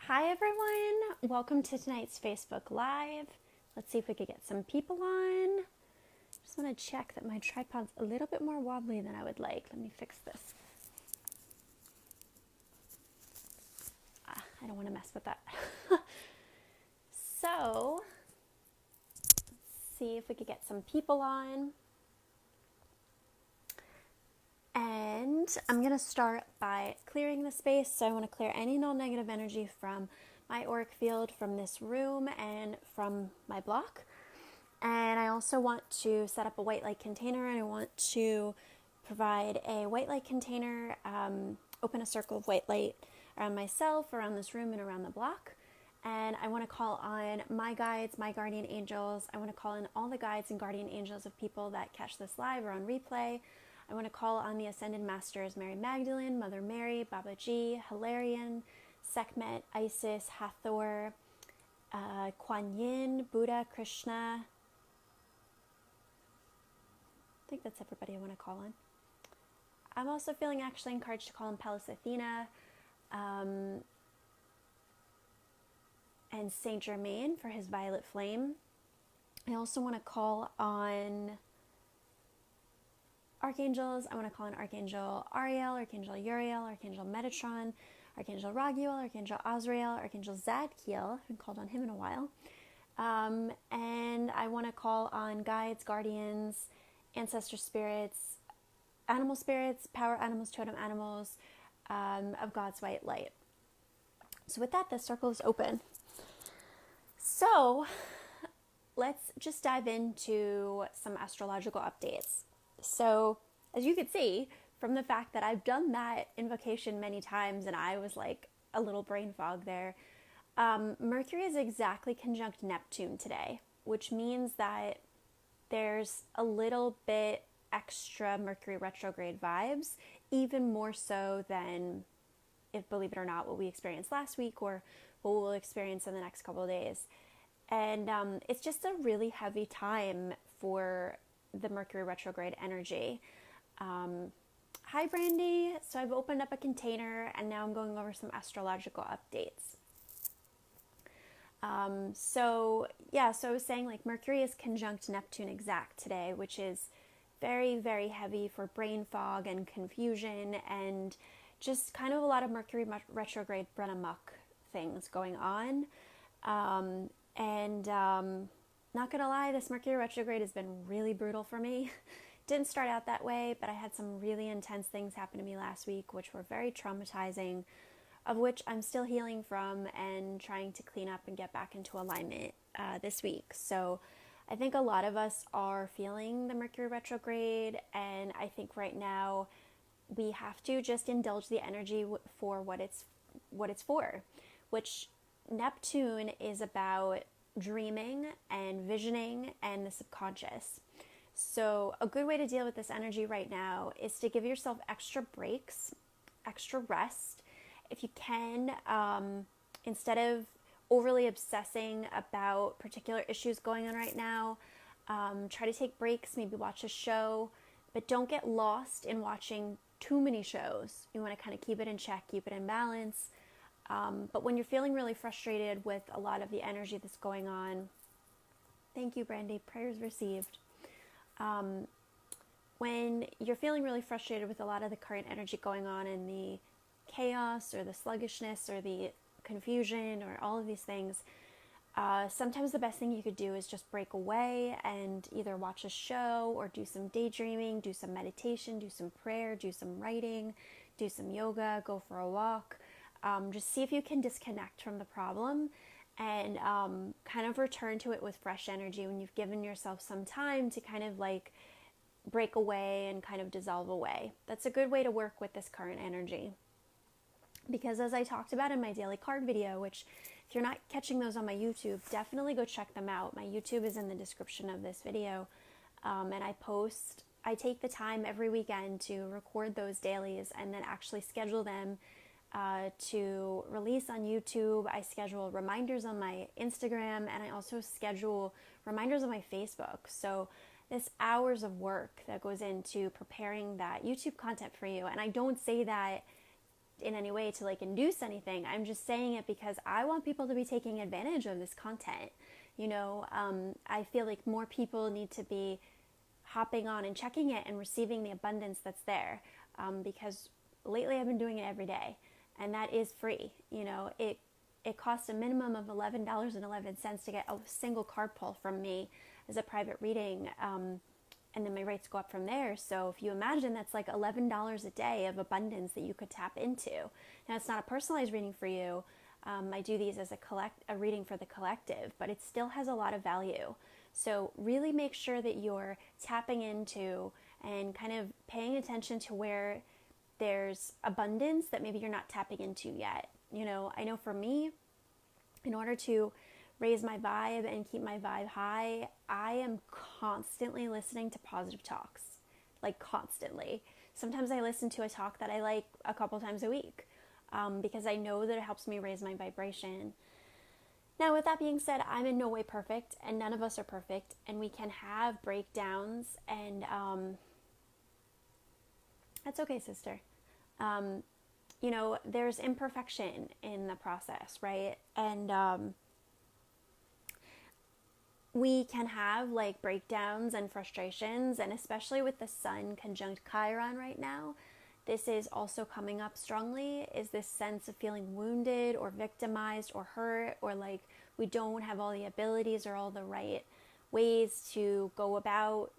Hi everyone, welcome to tonight's Facebook Live. Let's see if we could get some people on. Just want to check that my tripod's a little bit more wobbly than I would like. Let me fix this. I don't want to mess with that. So, let's see if we could get some people on. And I'm going to start by clearing the space. So I want to clear any non-negative energy from my auric field, from this room, and from my block. And I also want to set up a white light container, and I want to provide a white light container, open a circle of white light around myself, around this room, and around the block. And I want to call on my guides, my guardian angels. I want to call in all the guides and guardian angels of people that catch this live or on replay. I want to call on the Ascended Masters, Mary Magdalene, Mother Mary, Babaji, Hilarion, Sekhmet, Isis, Hathor, Kuan Yin, Buddha, Krishna. I think that's everybody I want to call on. I'm also feeling actually encouraged to call on Pallas Athena and Saint Germain for his violet flame. I also want to call on archangels. I want to call on Archangel Ariel, Archangel Uriel, Archangel Metatron, Archangel Raguel, Archangel Azrael, Archangel Zadkiel. I haven't called on him in a while. And I want to call on guides, guardians, ancestor spirits, animal spirits, power animals, totem animals of God's white light. So with that, the circle is open. So let's just dive into some astrological updates. So as you can see from the fact that I've done that invocation many times and I was like a little brain fog there, Mercury is exactly conjunct Neptune today, which means that there's a little bit extra Mercury retrograde vibes, even more so than, if believe it or not, what we experienced last week or what we'll experience in the next couple of days. And it's just a really heavy time for the Mercury retrograde energy. Hi Brandy, so I've opened up a container and now I'm going over some astrological updates. So I was saying, like, Mercury is conjunct Neptune exact today, which is very, very heavy for brain fog and confusion and just kind of a lot of Mercury retrograde run amok things going on. Not gonna lie, this Mercury retrograde has been really brutal for me. Didn't start out that way, but I had some really intense things happen to me last week, which were very traumatizing, of which I'm still healing from and trying to clean up and get back into alignment this week. So I think a lot of us are feeling the Mercury retrograde, and I think right now we have to just indulge the energy for what it's for, which Neptune is about dreaming and visioning and the subconscious. So a good way to deal with this energy right now is to give yourself extra breaks, extra rest. If you can, instead of overly obsessing about particular issues going on right now, try to take breaks, maybe watch a show, but don't get lost in watching too many shows. You want to kind of keep it in check, keep it in balance. But when you're feeling really frustrated with a lot of the energy that's going on, thank you, Brandy, prayers received. When you're feeling really frustrated with a lot of the current energy going on and the chaos or the sluggishness or the confusion or all of these things, sometimes the best thing you could do is just break away and either watch a show or do some daydreaming, do some meditation, do some prayer, do some writing, do some yoga, go for a walk. Just see if you can disconnect from the problem and kind of return to it with fresh energy when you've given yourself some time to kind of like break away and kind of dissolve away. That's a good way to work with this current energy. Because as I talked about in my daily card video, which if you're not catching those on my YouTube, definitely go check them out. My YouTube is in the description of this video. And I take the time every weekend to record those dailies and then actually schedule them to release on YouTube. I schedule reminders on my Instagram, and I also schedule reminders on my Facebook. So there's hours of work that goes into preparing that YouTube content for you. And I don't say that in any way to like induce anything. I'm just saying it because I want people to be taking advantage of this content. I feel like more people need to be hopping on and checking it and receiving the abundance that's there, because lately I've been doing it every day, and that is free. It costs a minimum of $11.11 to get a single card pull from me as a private reading, and then my rates go up from there. So if you imagine, that's like $11 a day of abundance that you could tap into. Now, it's not a personalized reading for you. I do these as a reading for the collective, but it still has a lot of value. So really make sure that you're tapping into and kind of paying attention to where there's abundance that maybe you're not tapping into yet. I know for me, in order to raise my vibe and keep my vibe high, I am constantly listening to positive talks, like constantly. Sometimes I listen to a talk that I like a couple times a week, because I know that it helps me raise my vibration. Now, with that being said, I'm in no way perfect, and none of us are perfect, and we can have breakdowns, and that's okay, sister. There's imperfection in the process, right? And we can have like breakdowns and frustrations, and especially with the sun conjunct Chiron right now, this is also coming up strongly, is this sense of feeling wounded or victimized or hurt, or like we don't have all the abilities or all the right ways to go about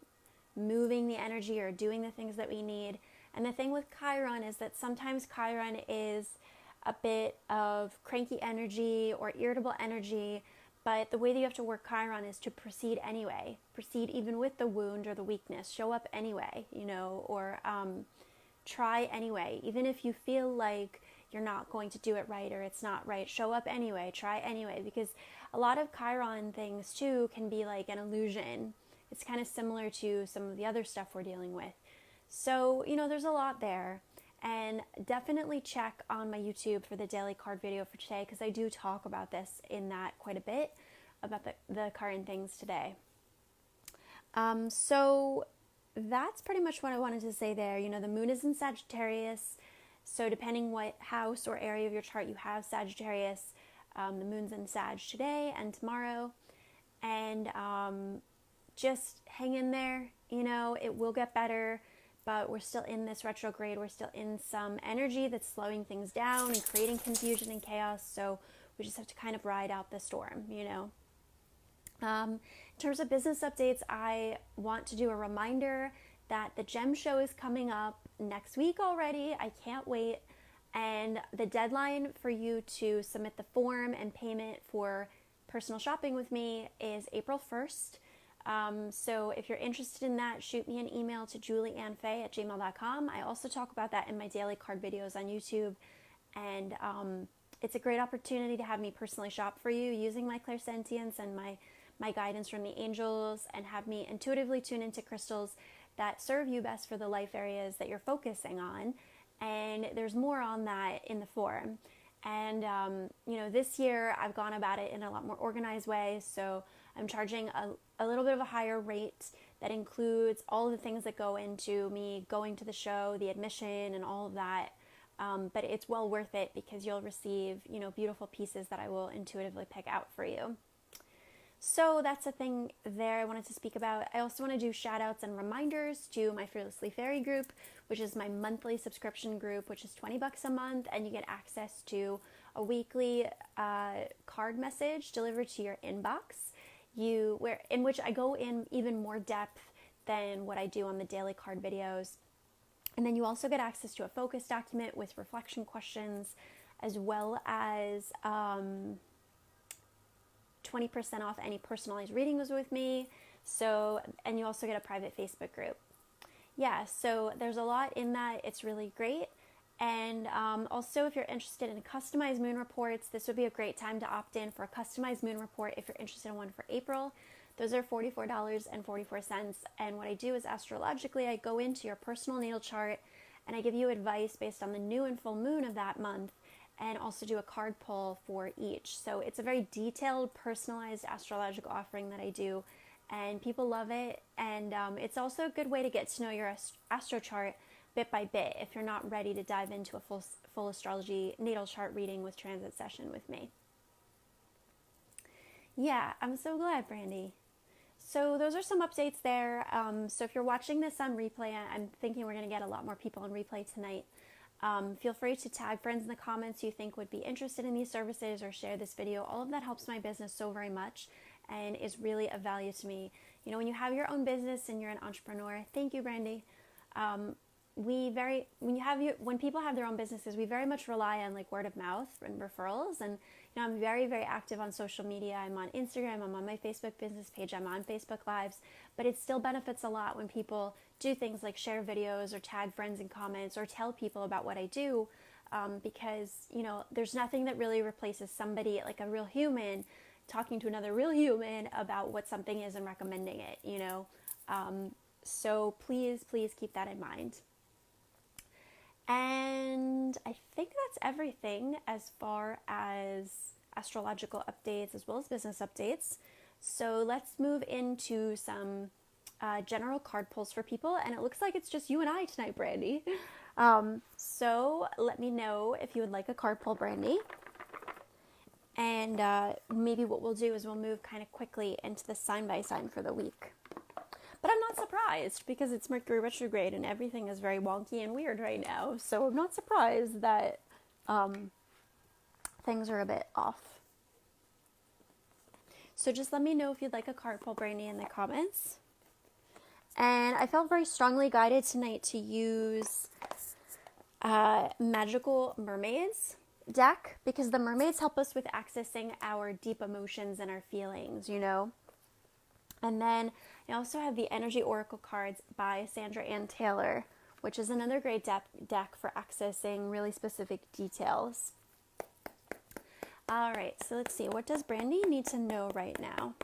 moving the energy or doing the things that we need. And the thing with Chiron is that sometimes Chiron is a bit of cranky energy or irritable energy, but the way that you have to work Chiron is to proceed anyway. Proceed even with the wound or the weakness. Show up anyway, or try anyway. Even if you feel like you're not going to do it right or it's not right, show up anyway, try anyway. Because a lot of Chiron things too can be like an illusion. It's kind of similar to some of the other stuff we're dealing with. So, there's a lot there. And definitely check on my YouTube for the daily card video for today, because I do talk about this in that quite a bit, about the current things today. So that's pretty much what I wanted to say there. The moon is in Sagittarius, so depending what house or area of your chart you have Sagittarius, the moon's in Sag today and tomorrow. And just hang in there, it will get better. But we're still in this retrograde. We're still in some energy that's slowing things down and creating confusion and chaos. So we just have to kind of ride out the storm, In terms of business updates, I want to do a reminder that the Gem Show is coming up next week already. I can't wait. And the deadline for you to submit the form and payment for personal shopping with me is April 1st. So if you're interested in that, shoot me an email to julieannfaye@gmail.com. I also talk about that in my daily card videos on YouTube. And it's a great opportunity to have me personally shop for you using my clairsentience and my guidance from the angels, and have me intuitively tune into crystals that serve you best for the life areas that you're focusing on. And there's more on that in the forum. And, this year I've gone about it in a lot more organized way. So I'm charging a little bit of a higher rate that includes all the things that go into me going to the show, the admission and all of that. But it's well worth it, because you'll receive, beautiful pieces that I will intuitively pick out for you. So that's a thing there I wanted to speak about. I also want to do shout outs and reminders to my Fearlessly Fairy group, which is my monthly subscription group, which is $20 a month, and you get access to a weekly card message delivered to your inbox, in which I go in even more depth than what I do on the daily card videos. And then you also get access to a focus document with reflection questions, as well as 20% off any personalized readings with me. And you also get a private Facebook group. Yeah, so there's a lot in that. It's really great. And also, if you're interested in customized moon reports, this would be a great time to opt in for a customized moon report if you're interested in one for April. Those are $44.44. And what I do is, astrologically, I go into your personal natal chart and I give you advice based on the new and full moon of that month, and also do a card pull for each. So it's a very detailed, personalized astrological offering that I do, and people love it. And it's also a good way to get to know your astro chart bit by bit if you're not ready to dive into a full astrology natal chart reading with transit session with me. Yeah, I'm so glad, Brandy. So those are some updates there. So if you're watching this on replay, I'm thinking we're going to get a lot more people on replay tonight. Feel free to tag friends in the comments you think would be interested in these services or share this video. All of that helps my business so very much and is really of value to me. You know, when you have your own business and you're an entrepreneur, thank you, Brandy. When people have their own businesses, we very much rely on like word of mouth and referrals. And you know, I'm very, very active on social media. I'm on Instagram. I'm on my Facebook business page. I'm on Facebook Lives. But it still benefits a lot when people do things like share videos or tag friends in comments or tell people about what I do, because you know, there's nothing that really replaces somebody, like a real human, talking to another real human about what something is and recommending it. You know, so please keep that in mind. And I think that's everything as far as astrological updates as well as business updates. So let's move into some general card pulls for people. And it looks like it's just you and I tonight, Brandy. So let me know if you would like a card pull, Brandy. And maybe what we'll do is we'll move kind of quickly into the sign by sign for the week. But I'm not surprised because it's Mercury retrograde and everything is very wonky and weird right now. So I'm not surprised that things are a bit off. So just let me know if you'd like a card pull, Brandy, in the comments. And I felt very strongly guided tonight to use Magical Mermaids deck because the mermaids help us with accessing our deep emotions and our feelings, you know. And then I also have the Energy Oracle cards by Sandra Ann Taylor, which is another great deck for accessing really specific details. All right, so let's see. What does Brandy need to know right now?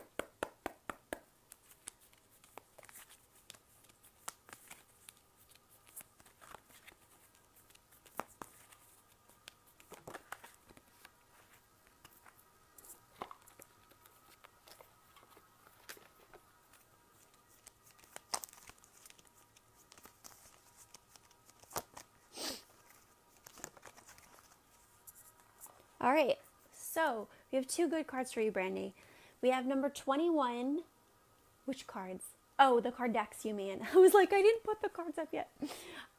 All right, so we have two good cards for you, Brandy. We have number 21. Which cards? Oh, the card decks, you mean. I was like, I didn't put the cards up yet.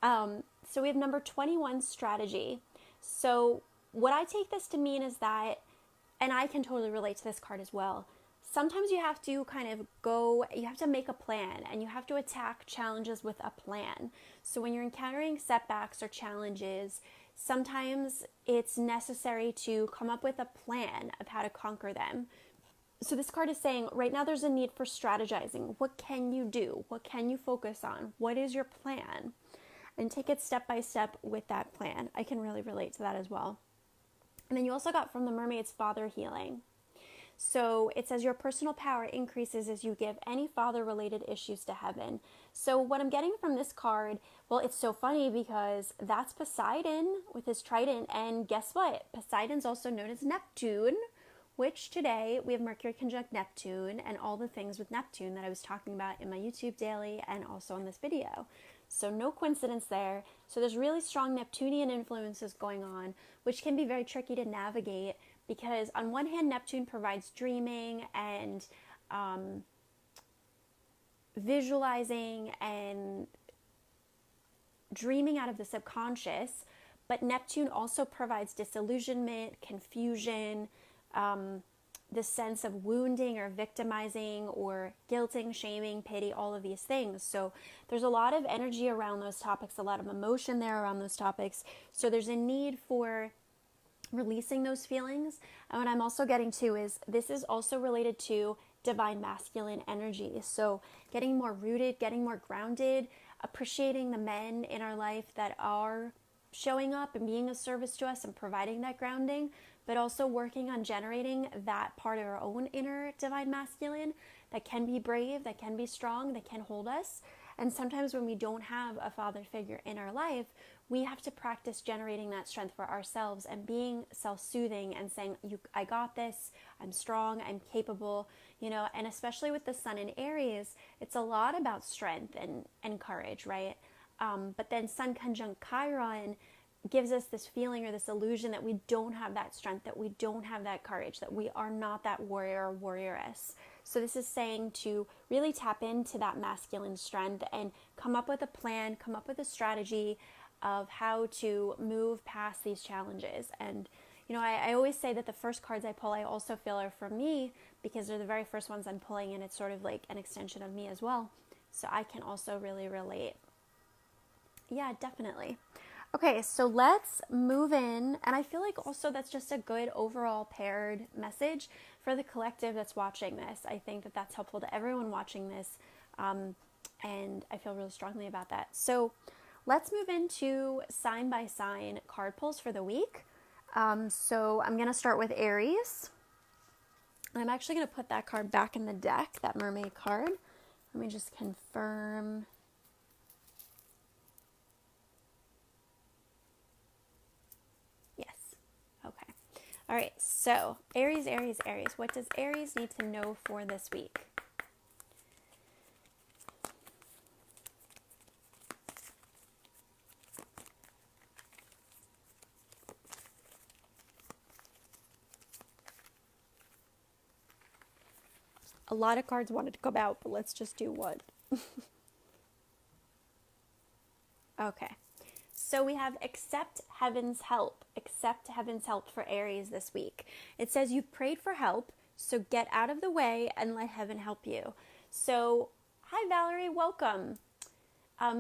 So we have number 21, strategy. So what I take this to mean is that, and I can totally relate to this card as well, sometimes you have to you have to make a plan and you have to attack challenges with a plan. So when you're encountering setbacks or challenges, sometimes it's necessary to come up with a plan of how to conquer them. So this card is saying right now there's a need for strategizing. What can you do? What can you focus on? What is your plan? And take it step by step with that plan. I can really relate to that as well. And then you also got from the Mermaid's Father Healing. So it says your personal power increases as you give any father-related issues to heaven. So what I'm getting from this card, well, it's so funny because that's Poseidon with his trident. And guess what? Poseidon's also known as Neptune, which today we have Mercury conjunct Neptune and all the things with Neptune that I was talking about in my YouTube daily and also in this video. So no coincidence there. So there's really strong Neptunian influences going on, which can be very tricky to navigate because on one hand, Neptune provides dreaming and visualizing and dreaming out of the subconscious, but Neptune also provides disillusionment, confusion, the sense of wounding or victimizing or guilting, shaming, pity, all of these things. So there's a lot of energy around those topics, a lot of emotion there around those topics. So there's a need for releasing those feelings. And what I'm also getting to is this is also related to divine masculine energy. So getting more rooted, getting more grounded, appreciating the men in our life that are showing up and being of service to us and providing that grounding, but also working on generating that part of our own inner divine masculine that can be brave, that can be strong, that can hold us. And sometimes when we don't have a father figure in our life, we have to practice generating that strength for ourselves and being self-soothing and saying, I got this, I'm strong, I'm capable, you know, and especially with the sun in Aries, it's a lot about strength and courage, right? But then Sun conjunct Chiron gives us this feeling or this illusion that we don't have that strength, that we don't have that courage, that we are not that warrior or warrioress. So this is saying to really tap into that masculine strength and come up with a plan, come up with a strategy of how to move past these challenges. And, you know, I always say that the first cards I pull, I also feel are for me because they're the very first ones I'm pulling, and it's sort of like an extension of me as well. So I can also really relate. Yeah, definitely. Okay, so let's move in, and I feel like also that's just a good overall paired message for the collective that's watching this. I think that that's helpful to everyone watching this, and I feel really strongly about that. So let's move into sign by sign card pulls for the week. So I'm going to start with Aries. I'm actually going to put that card back in the deck, that mermaid card. Let me just confirm. Okay. All right. So Aries, Aries, Aries. What does Aries need to know for this week? A lot of cards wanted to come out, but let's just do one. Okay. So we have accept heaven's help. Accept heaven's help for Aries this week. It says you've prayed for help, so get out of the way and let heaven help you. So, hi Valerie, welcome.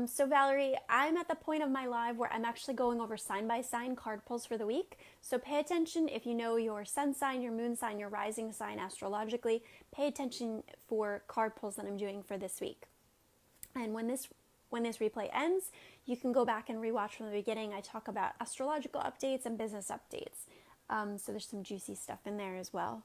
So Valerie, I'm at the point of my live where I'm actually going over sign by sign card pulls for the week. So pay attention if you know your sun sign, your moon sign, your rising sign astrologically. Pay attention for card pulls that I'm doing for this week. And when this replay ends, you can go back and rewatch from the beginning. I talk about astrological updates and business updates. So there's some juicy stuff in there as well.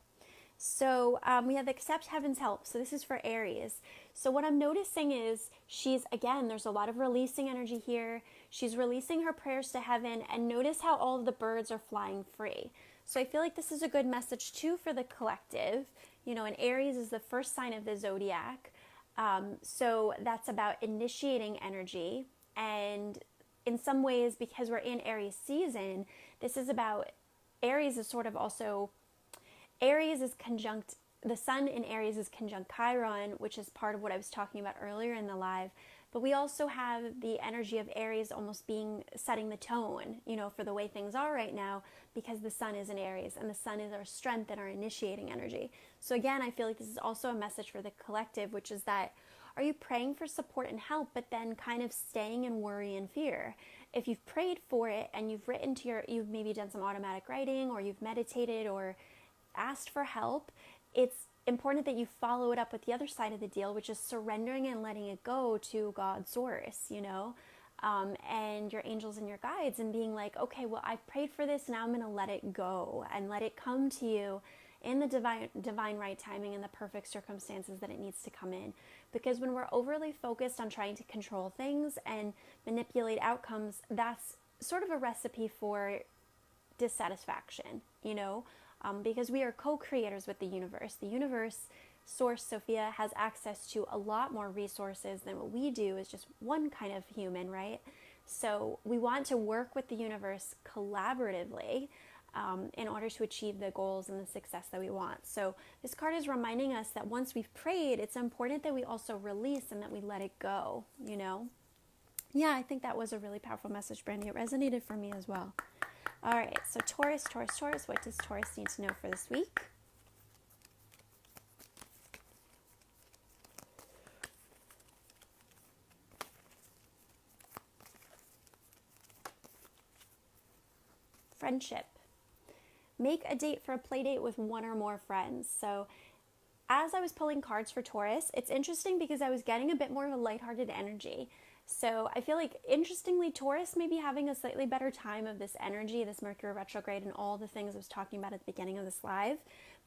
So we have accept heaven's help. So this is for Aries. So what I'm noticing is there's a lot of releasing energy here. She's releasing her prayers to heaven, and notice how all of the birds are flying free. So I feel like this is a good message too for the collective. You know, and Aries is the first sign of the zodiac. So that's about initiating energy. And in some ways, because we're in Aries season, this is about, Aries is sort of also, Aries is conjunct, the sun in Aries is conjunct Chiron, which is part of what I was talking about earlier in the live. But we also have the energy of Aries almost setting the tone, you know, for the way things are right now, because the sun is in Aries, and the sun is our strength and our initiating energy. So again, I feel like this is also a message for the collective, which is that, are you praying for support and help, but then kind of staying in worry and fear? If you've prayed for it and you've you've maybe done some automatic writing, or you've meditated or asked for help, it's important that you follow it up with the other side of the deal, which is surrendering and letting it go to God's source, you know, and your angels and your guides, and being like, okay, well, I prayed for this, now I'm going to let it go and let it come to you in the divine right timing and the perfect circumstances that it needs to come in. Because when we're overly focused on trying to control things and manipulate outcomes, that's sort of a recipe for dissatisfaction, you know, because we are co-creators with the universe. The universe, Source, Sophia, has access to a lot more resources than what we do as just one kind of human, right? So we want to work with the universe collaboratively in order to achieve the goals and the success that we want. So this card is reminding us that once we've prayed, it's important that we also release and that we let it go, you know? Yeah, I think that was a really powerful message, Brandy. It resonated for me as well. All right, so Taurus, Taurus, Taurus. What does Taurus need to know for this week? Friendship. Make a date for a play date with one or more friends. So as I was pulling cards for Taurus, it's interesting because I was getting a bit more of a lighthearted energy. So I feel like, interestingly, Taurus may be having a slightly better time of this energy, this Mercury retrograde, and all the things I was talking about at the beginning of this live.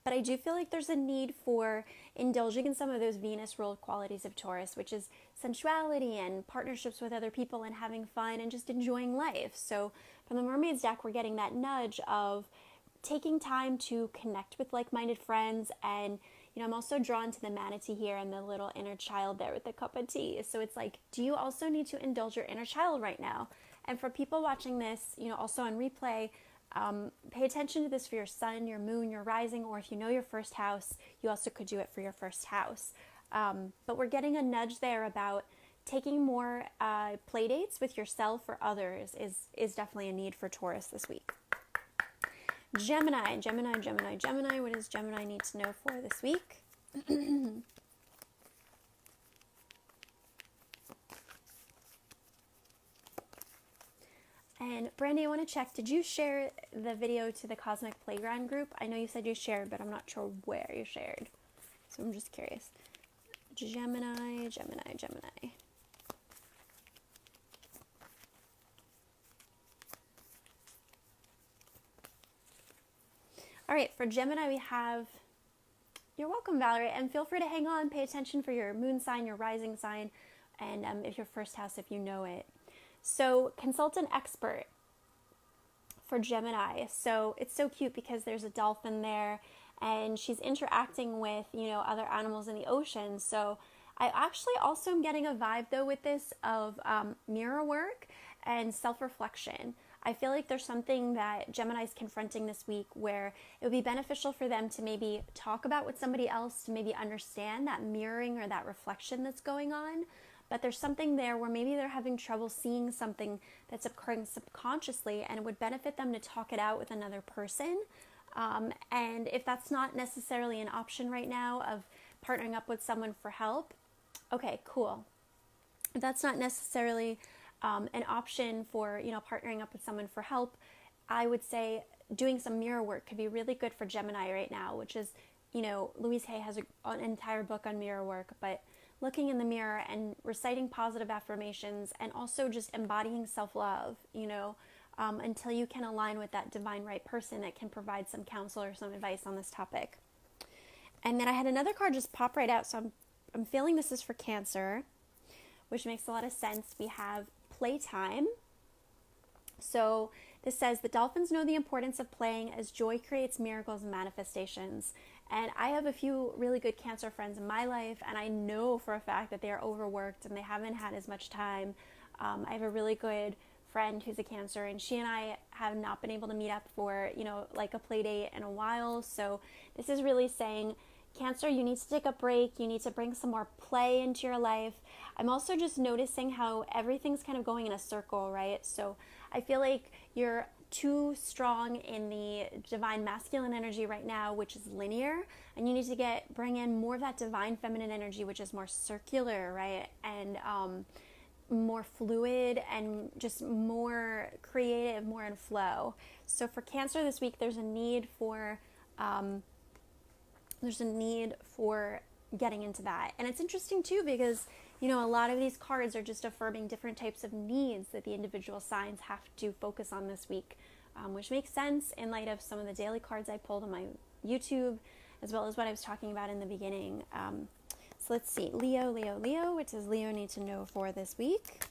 But I do feel like there's a need for indulging in some of those Venus-ruled qualities of Taurus, which is sensuality and partnerships with other people and having fun and just enjoying life. So from the Mermaid's deck, we're getting that nudge of taking time to connect with like-minded friends and, I'm also drawn to the manatee here and the little inner child there with the cup of tea. So it's like, do you also need to indulge your inner child right now? And for people watching this, also on replay, pay attention to this for your sun, your moon, your rising, or if you know your first house, you also could do it for your first house. But we're getting a nudge there about taking more play dates with yourself or others is definitely a need for Taurus this week. Gemini. What does Gemini need to know for this week? And Brandy, I want to check, did you share the video to the Cosmic Playground group? I know you said you shared, but I'm not sure where you shared. So I'm just curious. Gemini. All right, for Gemini we have, you're welcome, Valerie, and feel free to hang on, pay attention for your moon sign, your rising sign, and if your first house, if you know it. So consultant expert for Gemini. So it's so cute because there's a dolphin there and she's interacting with, other animals in the ocean. So I actually also am getting a vibe though with this of mirror work and self-reflection. I feel like there's something that Gemini's confronting this week where it would be beneficial for them to maybe talk about with somebody else to maybe understand that mirroring or that reflection that's going on. But there's something there where maybe they're having trouble seeing something that's occurring subconsciously, and it would benefit them to talk it out with another person. And if that's not necessarily an option right now of partnering up with someone for help, okay, cool. If that's not necessarily an option for, partnering up with someone for help, I would say doing some mirror work could be really good for Gemini right now, which is, Louise Hay has an entire book on mirror work, but looking in the mirror and reciting positive affirmations and also just embodying self-love, until you can align with that divine right person that can provide some counsel or some advice on this topic. And then I had another card just pop right out, so I'm feeling this is for Cancer, which makes a lot of sense. We have playtime. So this says the dolphins know the importance of playing as joy creates miracles and manifestations. And I have a few really good Cancer friends in my life, and I know for a fact that they are overworked and they haven't had as much time. I have a really good friend who's a Cancer, and she and I have not been able to meet up for, like a play date in a while. So this is really saying, Cancer, you need to take a break. You need to bring some more play into your life. I'm also just noticing how everything's kind of going in a circle, right? So I feel like you're too strong in the divine masculine energy right now, which is linear, and you need to bring in more of that divine feminine energy, which is more circular, right? And more fluid and just more creative, more in flow. So for Cancer this week, there's a need for getting into that. And it's interesting too because a lot of these cards are just affirming different types of needs that the individual signs have to focus on this week, which makes sense in light of some of the daily cards I pulled on my YouTube, as well as what I was talking about in the beginning. So let's see, Leo. What does Leo need to know for this week?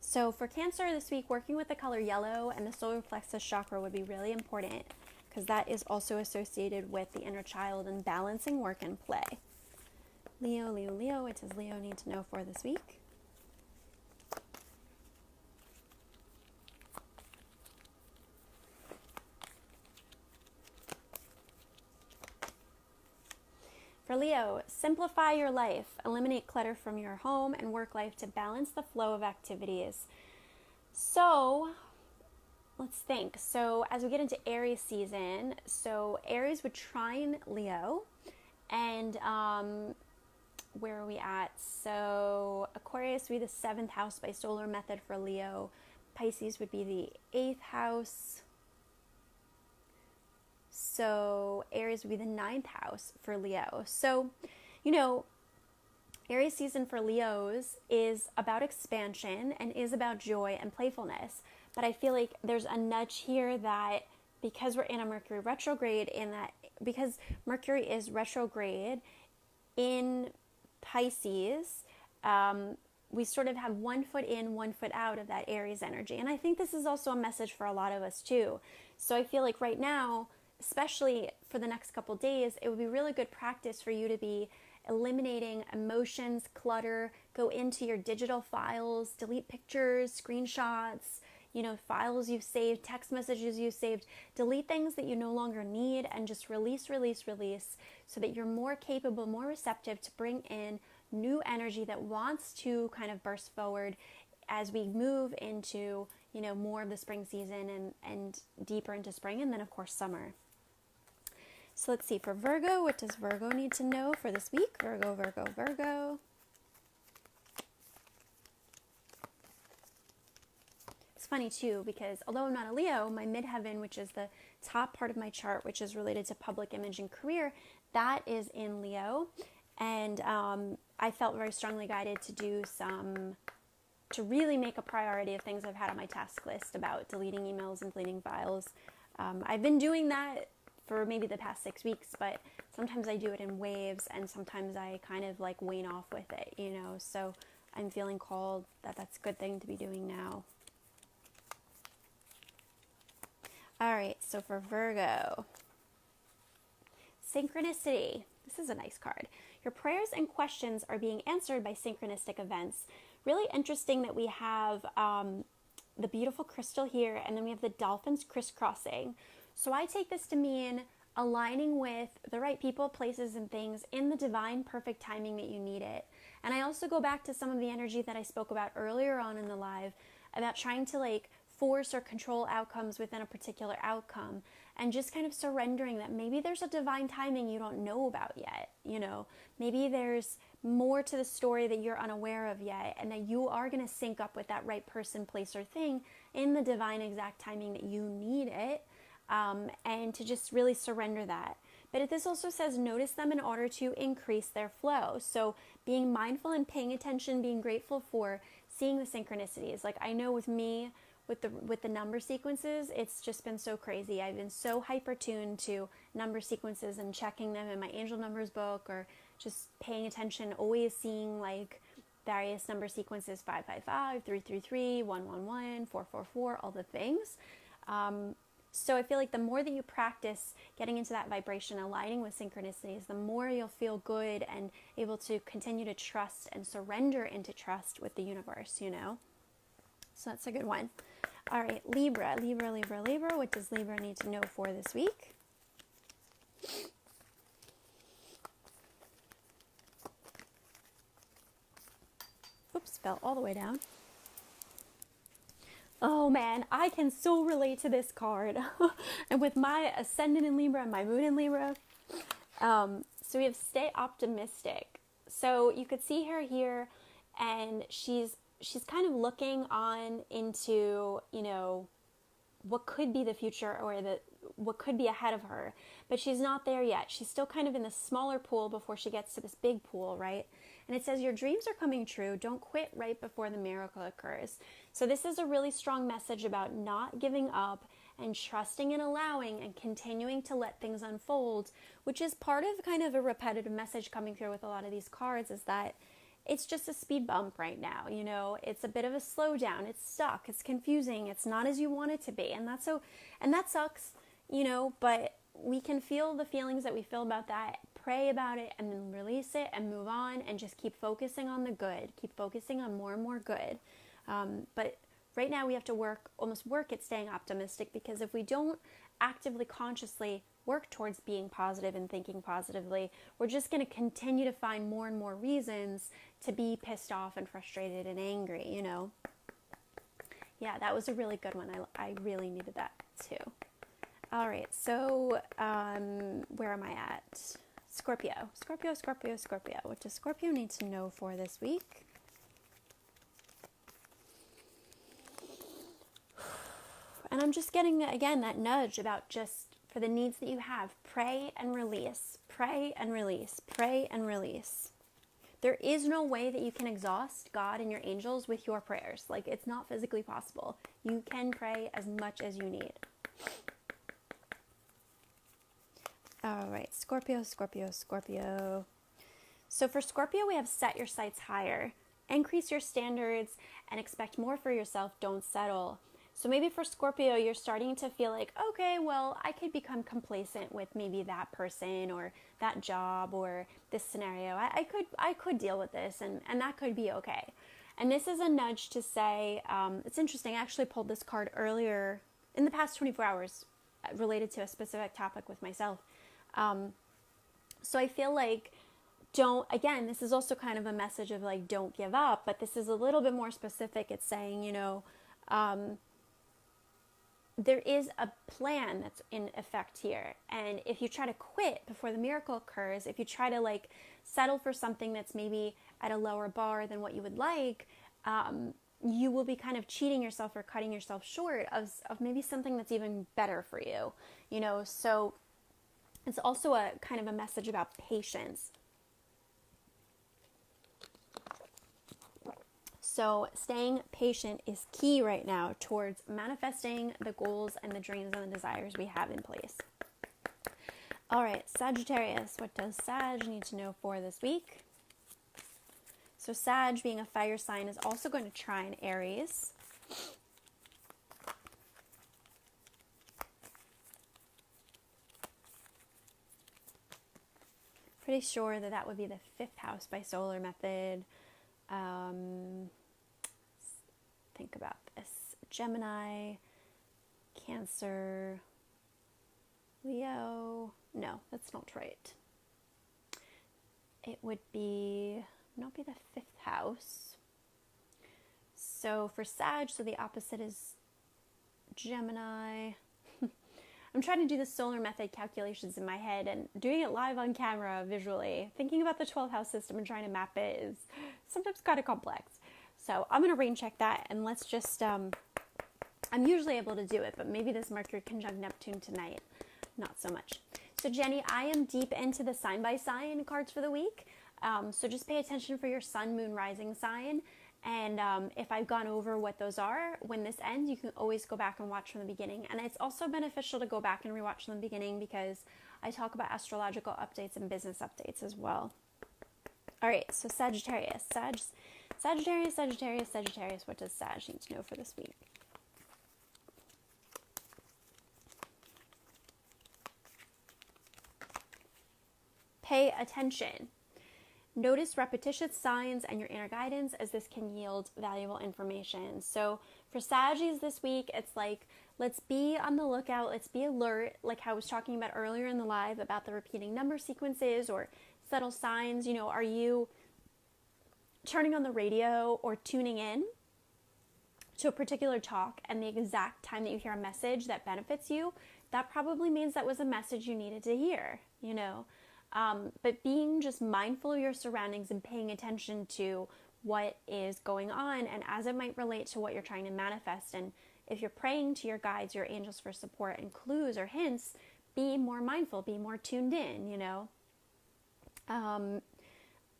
So for Cancer this week, working with the color yellow and the solar plexus chakra would be really important because that is also associated with the inner child and balancing work and play. Leo. What does Leo need to know for this week? For Leo, simplify your life, eliminate clutter from your home and work life to balance the flow of activities. So let's think. So as we get into Aries season, so Aries would trine Leo, and where are we at? So Aquarius would be the 7th house by solar method for Leo. Pisces would be the 8th house. So Aries would be the 9th house for Leo. So, Aries season for Leos is about expansion and is about joy and playfulness. But I feel like there's a nudge here that because we're in a Mercury retrograde, because Mercury is retrograde in Pisces, we sort of have one foot in, one foot out of that Aries energy. And I think this is also a message for a lot of us too. So I feel like right now, especially for the next couple days, it would be really good practice for you to be eliminating emotions, clutter, go into your digital files, delete pictures, screenshots, files you've saved, text messages you've saved, delete things that you no longer need, and just release, release, release, so that you're more capable, more receptive to bring in new energy that wants to kind of burst forward as we move into, more of the spring season and deeper into spring, and then of course summer. So let's see, for Virgo, what does Virgo need to know for this week? Virgo, Virgo, Virgo. It's funny too, because although I'm not a Leo, my midheaven, which is the top part of my chart, which is related to public image and career, that is in Leo. And I felt very strongly guided to really make a priority of things I've had on my task list about deleting emails and deleting files. I've been doing that for maybe the past 6 weeks, but sometimes I do it in waves, and sometimes I kind of like wane off with it, so I'm feeling called that's a good thing to be doing now. All right, so for Virgo, synchronicity. This is a nice card. Your prayers and questions are being answered by synchronistic events. Really interesting that we have the beautiful crystal here, and then we have the dolphins crisscrossing. So I take this to mean aligning with the right people, places, and things in the divine perfect timing that you need it. And I also go back to some of the energy that I spoke about earlier on in the live about trying to force or control outcomes within a particular outcome, and just kind of surrendering that maybe there's a divine timing you don't know about yet. Maybe there's more to the story that you're unaware of yet, and that you are going to sync up with that right person, place, or thing in the divine exact timing that you need it, and to just really surrender that. But this also says notice them in order to increase their flow. So being mindful and paying attention, being grateful for seeing the synchronicities. I know with me, with the number sequences, it's just been so crazy. I've been so hyper tuned to number sequences and checking them in my angel numbers book, or just paying attention, always seeing various number sequences, 555, 333, 111, 444, all the things. So I feel like the more that you practice getting into that vibration, aligning with synchronicities, the more you'll feel good and able to continue to trust and surrender into trust with the universe, So that's a good one. All right, Libra, Libra, Libra, Libra. What does Libra need to know for this week? Oops, fell all the way down. Oh man, I can so relate to this card. And with my ascendant in Libra and my moon in Libra. So we have stay optimistic. So you could see her here, and she's kind of looking on into, what could be the future, or what could be ahead of her. But she's not there yet. She's still kind of in the smaller pool before she gets to this big pool, right? And it says your dreams are coming true. Don't quit right before the miracle occurs. So this is a really strong message about not giving up and trusting and allowing and continuing to let things unfold, which is part of kind of a repetitive message coming through with a lot of these cards, is that it's just a speed bump right now. It's a bit of a slowdown. It's stuck. It's confusing. It's not as you want it to be. And that sucks, but we can feel the feelings that we feel about that, pray about it, and then release it and move on, and just keep focusing on the good, keep focusing on more and more good. But right now we have to almost work at staying optimistic, because if we don't actively, consciously work towards being positive and thinking positively, we're just going to continue to find more and more reasons to be pissed off and frustrated and angry, Yeah, that was a really good one. I really needed that too. All right, so where am I at? Scorpio. Scorpio, Scorpio, Scorpio. What does Scorpio need to know for this week? And I'm just getting, again, that nudge about just for the needs that you have. Pray and release. Pray and release. Pray and release. There is no way that you can exhaust God and your angels with your prayers. It's not physically possible. You can pray as much as you need. All right, Scorpio, Scorpio, Scorpio. So for Scorpio, we have set your sights higher. increase your standards and expect more for yourself. Don't settle. So maybe for Scorpio, you're starting to feel like, okay, well, I could become complacent with maybe that person or that job or this scenario. I could deal with this, and that could be okay. And this is a nudge to say, it's interesting, I actually pulled this card earlier in the past 24 hours related to a specific topic with myself. So I feel like again, this is also kind of a message of like, don't give up, but this is a little bit more specific. It's saying, there is a plan that's in effect here. And if you try to quit before the miracle occurs, if you try to like settle for something that's maybe at a lower bar than what you would like, you will be kind of cheating yourself or cutting yourself short of maybe something that's even better for you, so it's also a kind of a message about patience. So staying patient is key right now towards manifesting the goals and the dreams and the desires we have in place. All right, Sagittarius, what does Sag need to know for this week? So Sag, being a fire sign, is also going to trine Aries. Pretty sure that would be the 5th house by solar method. Think about this. Gemini, Cancer, Leo. No, that's not right. It would not be the 5th house. So for Sag, so the opposite is Gemini. I'm trying to do the solar method calculations in my head and doing it live on camera visually. Thinking about the 12th house system and trying to map it is sometimes kind of complex. So I'm going to rain check that, and let's just, I'm usually able to do it, but maybe this Mercury conjunct Neptune tonight, not so much. So Jenny, I am deep into the sign by sign cards for the week. So just pay attention for your sun, moon, rising sign. And if I've gone over what those are, when this ends, you can always go back and watch from the beginning. And it's also beneficial to go back and rewatch from the beginning because I talk about astrological updates and business updates as well. All right, so Sagittarius. Sagittarius, what does Sag need to know for this week? Pay attention. Notice repetitious signs and your inner guidance, as this can yield valuable information. So for Saggies this week, it's like, let's be on the lookout, let's be alert, like how I was talking about earlier in the live about the repeating number sequences or subtle signs. Are you turning on the radio or tuning in to a particular talk, and the exact time that you hear a message that benefits you, that probably means that was a message you needed to hear, but being just mindful of your surroundings and paying attention to what is going on and as it might relate to what you're trying to manifest. And if you're praying to your guides, your angels for support and clues or hints, be more mindful, be more tuned in,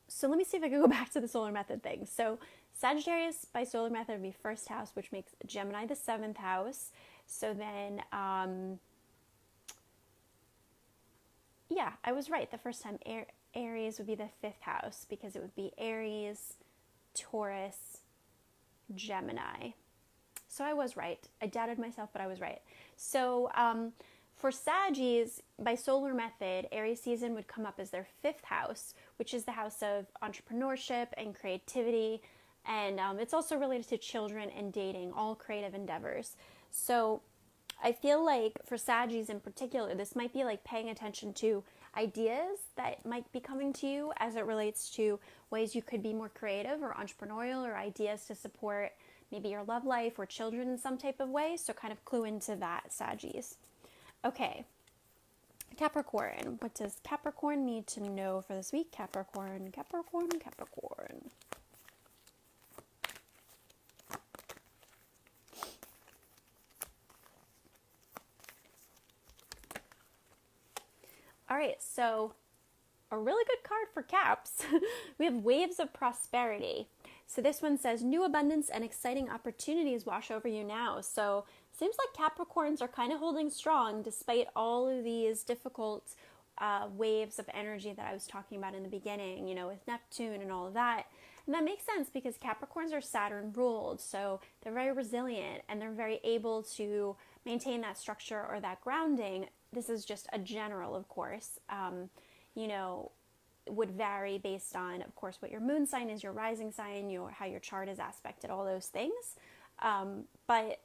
So let me see if I can go back to the solar method thing. So Sagittarius by solar method would be 1st house, which makes Gemini the 7th house. So then, yeah, I was right the first time. Aries would be the 5th house because it would be Aries, Taurus, Gemini. So I was right. I doubted myself, but I was right. So for Saggies, by solar method, Aries season would come up as their 5th house, which is the house of entrepreneurship and creativity. And it's also related to children and dating, all creative endeavors. So I feel like for Saggies in particular, this might be like paying attention to ideas that might be coming to you as it relates to ways you could be more creative or entrepreneurial, or ideas to support maybe your love life or children in some type of way. So kind of clue into that, Saggies. Okay, Capricorn. What does Capricorn need to know for this week? Capricorn. All right, so a really good card for Caps. We have waves of prosperity. So this one says, new abundance and exciting opportunities wash over you now. So seems like Capricorns are kind of holding strong despite all of these difficult waves of energy that I was talking about in the beginning, with Neptune and all of that. And that makes sense because Capricorns are Saturn ruled, so they're very resilient and they're very able to maintain that structure or that grounding. This is just a general, of course, would vary based on, of course, what your moon sign is, your rising sign, how your chart is aspected, all those things. But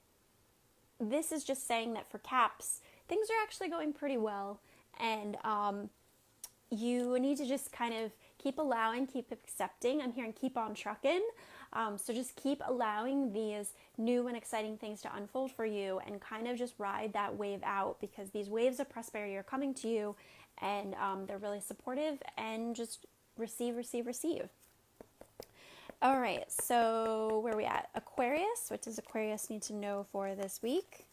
this is just saying that for Caps, things are actually going pretty well, and you need to just kind of keep allowing, keep accepting. I'm hearing keep on trucking. So just keep allowing these new and exciting things to unfold for you and kind of just ride that wave out, because these waves of prosperity are coming to you, and they're really supportive, and just receive, receive, receive. All right, so where are we at? Aquarius. What does Aquarius need to know for this week?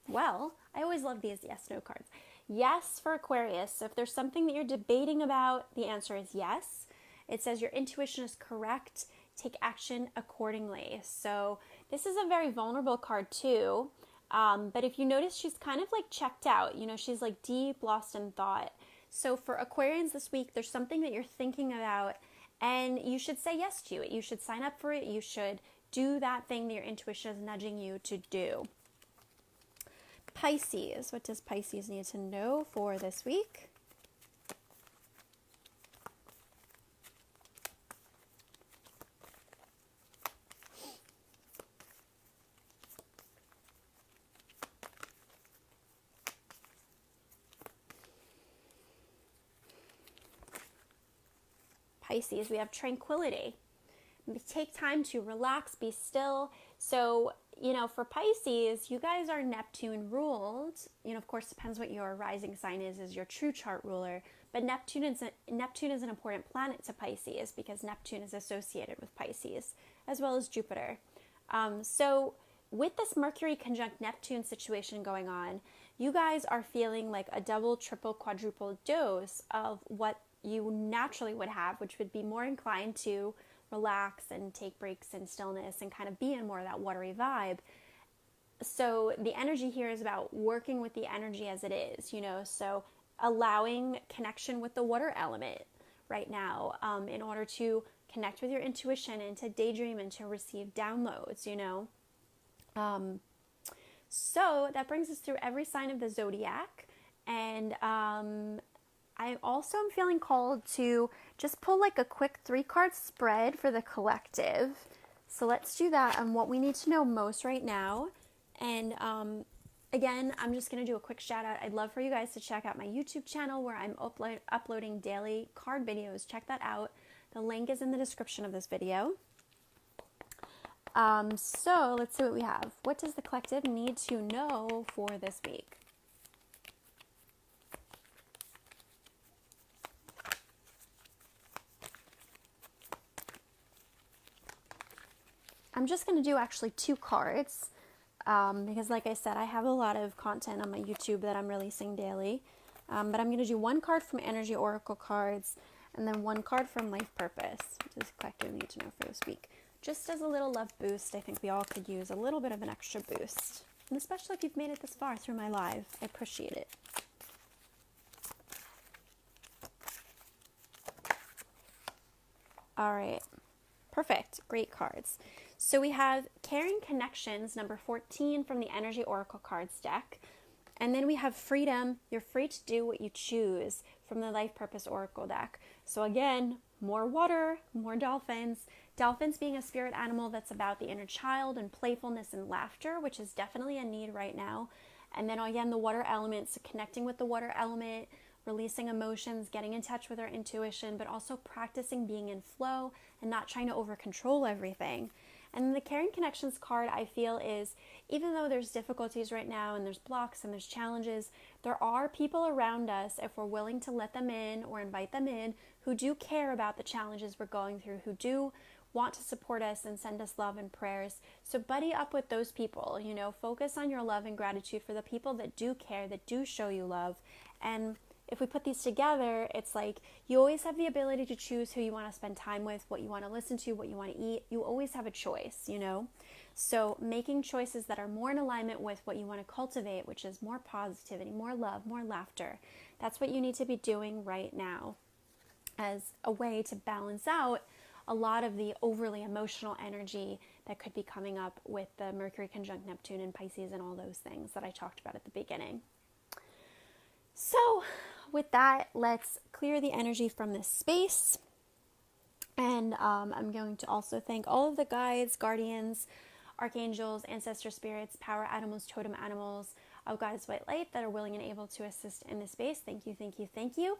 Well, I always love these yes/no cards. Yes for Aquarius. So if there's something that you're debating about, the answer is yes. It says your intuition is correct. Take action accordingly. So this is a very vulnerable card too. But if you notice, she's kind of like checked out. She's like deep, lost in thought. So for Aquarians this week, there's something that you're thinking about, and you should say yes to it. You should sign up for it. You should do that thing that your intuition is nudging you to do. Pisces. What does Pisces need to know for this week? Pisces, we have tranquility. Take time to relax, be still. So, for Pisces, you guys are Neptune ruled. Of course, depends what your rising sign is your true chart ruler. But Neptune is an important planet to Pisces because Neptune is associated with Pisces, as well as Jupiter. So with this Mercury conjunct Neptune situation going on, you guys are feeling like a double, triple, quadruple dose of what you naturally would have, which would be more inclined to relax and take breaks in stillness and kind of be in more of that watery vibe. So the energy here is about working with the energy as it is, so allowing connection with the water element right now, in order to connect with your intuition and to daydream and to receive downloads, So that brings us through every sign of the zodiac. And I also am feeling called to just pull like a quick 3-card spread for the collective. So let's do that on what we need to know most right now. And again, I'm just going to do a quick shout out. I'd love for you guys to check out my YouTube channel where I'm uploading daily card videos. Check that out. The link is in the description of this video. So let's see what we have. What does the collective need to know for this week? I'm just going to do actually 2 cards because like I said, I have a lot of content on my YouTube that I'm releasing daily. But I'm going to do 1 card from Energy Oracle cards and then 1 card from Life Purpose. What does the collective need to know for this week? Just as a little love boost, I think we all could use a little bit of an extra boost. And especially if you've made it this far through my live, I appreciate it. All right, perfect, great cards. So we have Caring Connections, number 14 from the Energy Oracle cards deck. And then we have Freedom, you're free to do what you choose from the Life Purpose Oracle deck. So again, more water, more dolphins. Dolphins being a spirit animal that's about the inner child and playfulness and laughter, which is definitely a need right now. And then again, the water element, so connecting with the water element, releasing emotions, getting in touch with our intuition, but also practicing being in flow and not trying to over-control everything. And the Caring Connections card, I feel, is even though there's difficulties right now and there's blocks and there's challenges, there are people around us, if we're willing to let them in or invite them in, who do care about the challenges we're going through, who do want to support us and send us love and prayers. So buddy up with those people, focus on your love and gratitude for the people that do care, that do show you love. And if we put these together, it's like you always have the ability to choose who you want to spend time with, what you want to listen to, what you want to eat. You always have a choice, So making choices that are more in alignment with what you want to cultivate, which is more positivity, more love, more laughter. That's what you need to be doing right now. as a way to balance out a lot of the overly emotional energy that could be coming up with the Mercury conjunct Neptune in Pisces and all those things that I talked about at the beginning. So with that, let's clear the energy from this space. And I'm going to also thank all of the guides, guardians, archangels, ancestor spirits, power animals, totem animals of God's white light that are willing and able to assist in this space. Thank you, thank you, thank you.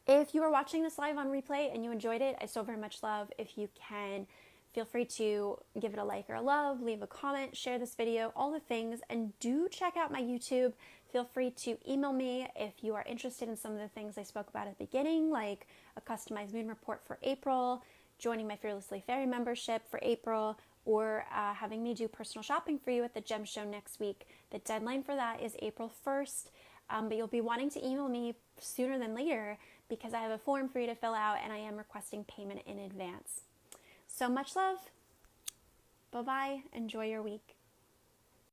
If you are watching this live on replay and you enjoyed it, I so very much love if you can feel free to give it a like or a love, leave a comment, share this video, all the things, and do check out my YouTube. Feel free to email me if you are interested in some of the things I spoke about at the beginning, like a customized moon report for April, joining my Fearlessly Fairy membership for April, or having me do personal shopping for you at the Gem Show next week. The deadline for that is April 1st, but you'll be wanting to email me sooner than later because I have a form for you to fill out and I am requesting payment in advance. So much love. Bye-bye. Enjoy your week.